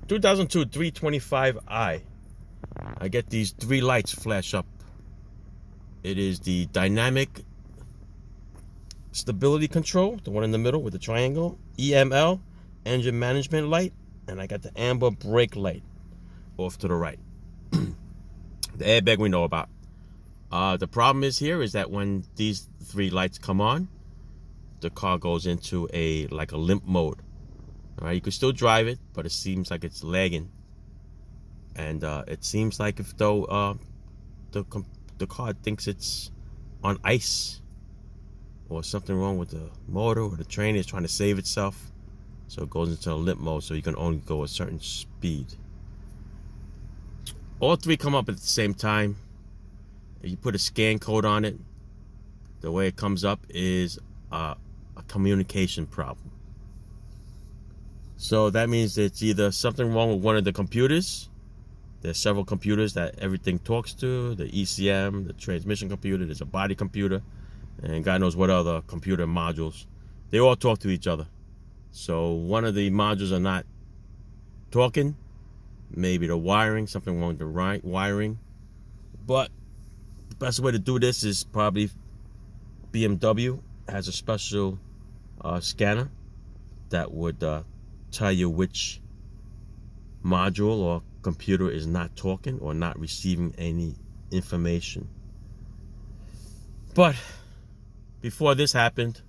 2002 325i. I get these three lights flash up. It is the dynamic stability control, the one in the middle with the triangle, EML, engine management light, and I got the amber brake light off to the right. The airbag we know about. The problem is that when these three lights come on, the car goes into a limp mode. All right, you can still drive it, but it seems like it's lagging, and it seems like if though the car thinks it's on ice, or something wrong with the motor, or the train is trying to save itself, so it goes into a limp mode, so you can only go a certain speed. All three come up at the same time. If you put a scan code on it, the way it comes up is a communication problem. So that means it's either something wrong with one of the computers. There's several computers that everything talks to, the ECM, the transmission computer, there's a body computer, and God knows what other computer modules. They all talk to each other. So one of the modules are not talking. Maybe the wiring, something wrong with the wiring. But the best way to do this is probably BMW has a special scanner that would tell you which module or computer is not talking or not receiving any information. But before this happened,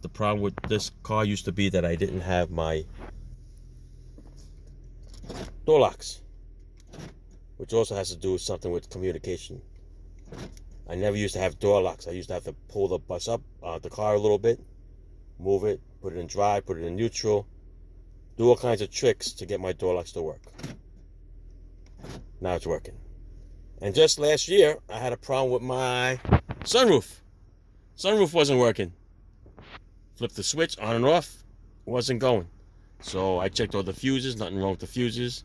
the problem with this car used to be that I didn't have my door locks, which also has to do with something with communication. I never used to have door locks. I used to have to pull the bus up, the car a little bit, move it, put it in drive, put it in neutral, do all kinds of tricks to get my door locks to work. Now it's working. And just last year, I had a problem with my sunroof. Sunroof wasn't working. Flipped the switch on and off, wasn't going. So I checked all the fuses, nothing wrong with the fuses.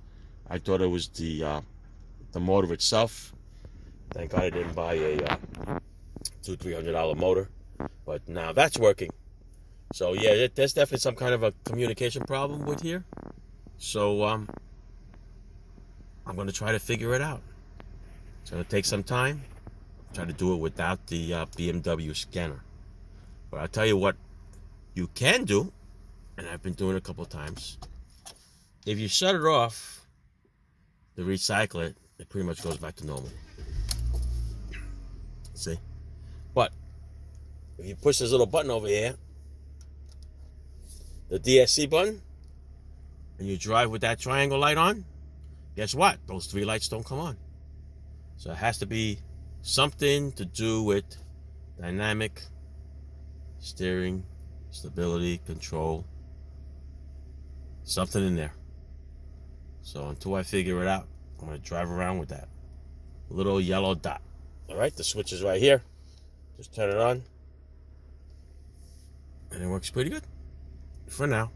I thought it was the motor itself. Thank God I didn't buy a $200-300 motor. But now that's working. So yeah, there's definitely some kind of a communication problem with here. So I'm going to try to figure it out. It's going to take some time. Try to do it without the BMW scanner. But I'll tell you what you can do, and I've been doing it a couple of times. If you shut it off, to recycle it, it pretty much goes back to normal. See? But if you push this little button over here, the DSC button, and you drive with that triangle light on, guess what? Those three lights don't come on. So it has to be something to do with dynamic steering, stability, control, something in there. So until I figure it out, I'm going to drive around with that little yellow dot. All right, the switch is right here. Just turn it on, and it works pretty good for now.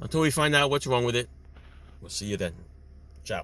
Until we find out what's wrong with it, we'll see you then. Ciao.